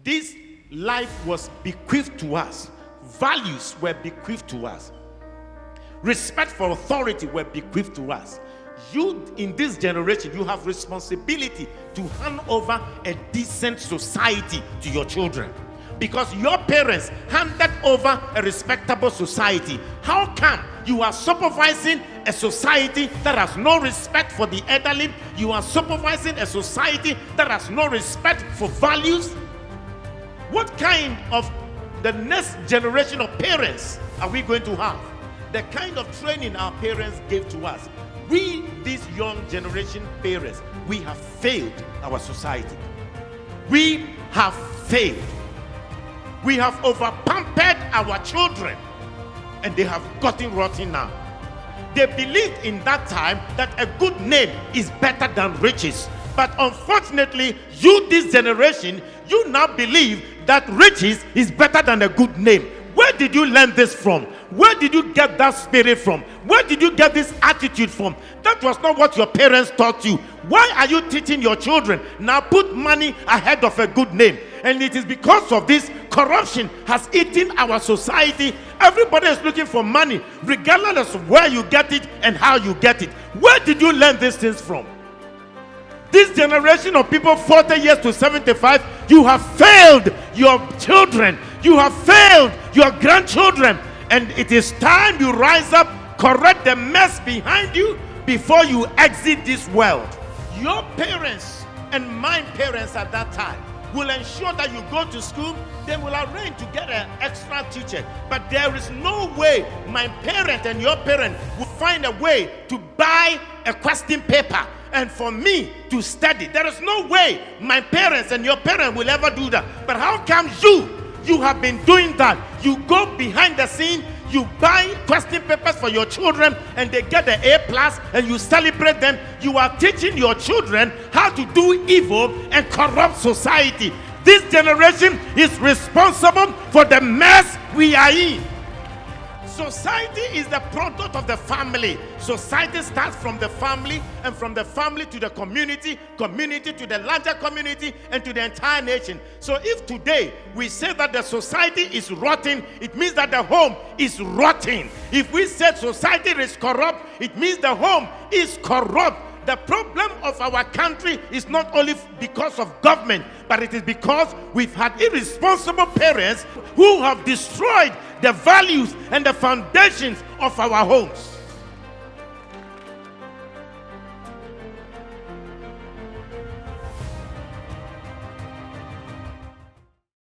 This life was bequeathed to us. Values were bequeathed to us. Respect for authority were bequeathed to us. You, in this generation, you have responsibility to hand over a decent society to your children, because your parents handed over a respectable society. How come you are supervising a society that has no respect for the elderly? You are supervising a society that has no respect for values. What kind of the next generation of parents are we going to have? The kind of training our parents gave to us. We, these young generation parents, we have failed our society. We have failed. We have over-pampered our children, and they have gotten rotten now. They believed in that time that a good name is better than riches. But unfortunately, you, this generation, you now believe that riches is better than a good name. Where did you learn this from? Where did you get that spirit from? Where did you get this attitude from? That was not what your parents taught you. Why are you teaching your children now put money ahead of a good name? And it is because of this, corruption has eaten our society. Everybody is looking for money, regardless of where you get it and how you get it. Where did you learn these things from? This generation of people 40 years to 75, you have failed your children. You have failed your grandchildren. And it is time you rise up, correct the mess behind you before you exit this world. Your parents and my parents at that time will ensure that you go to school. They will arrange to get an extra teacher. But there is no way my parent and your parent will find a way to buy a question paper and for me to study. There is no way my parents and your parent will ever do that. But how come you have been doing that? You go behind the scene, you buy question papers for your children and they get the A+ and you celebrate them. You are teaching your children how to do evil and corrupt society. This generation is responsible for the mess we are in. Society is the product of the family. Society starts from the family, and from the family to the community, community to the larger community, and to the entire nation. So if today we say that the society is rotten, it means that the home is rotten. If we say society is corrupt, it means the home is corrupt. The problem of our country is not only because of government, but it is because we've had irresponsible parents who have destroyed the values and the foundations of our homes.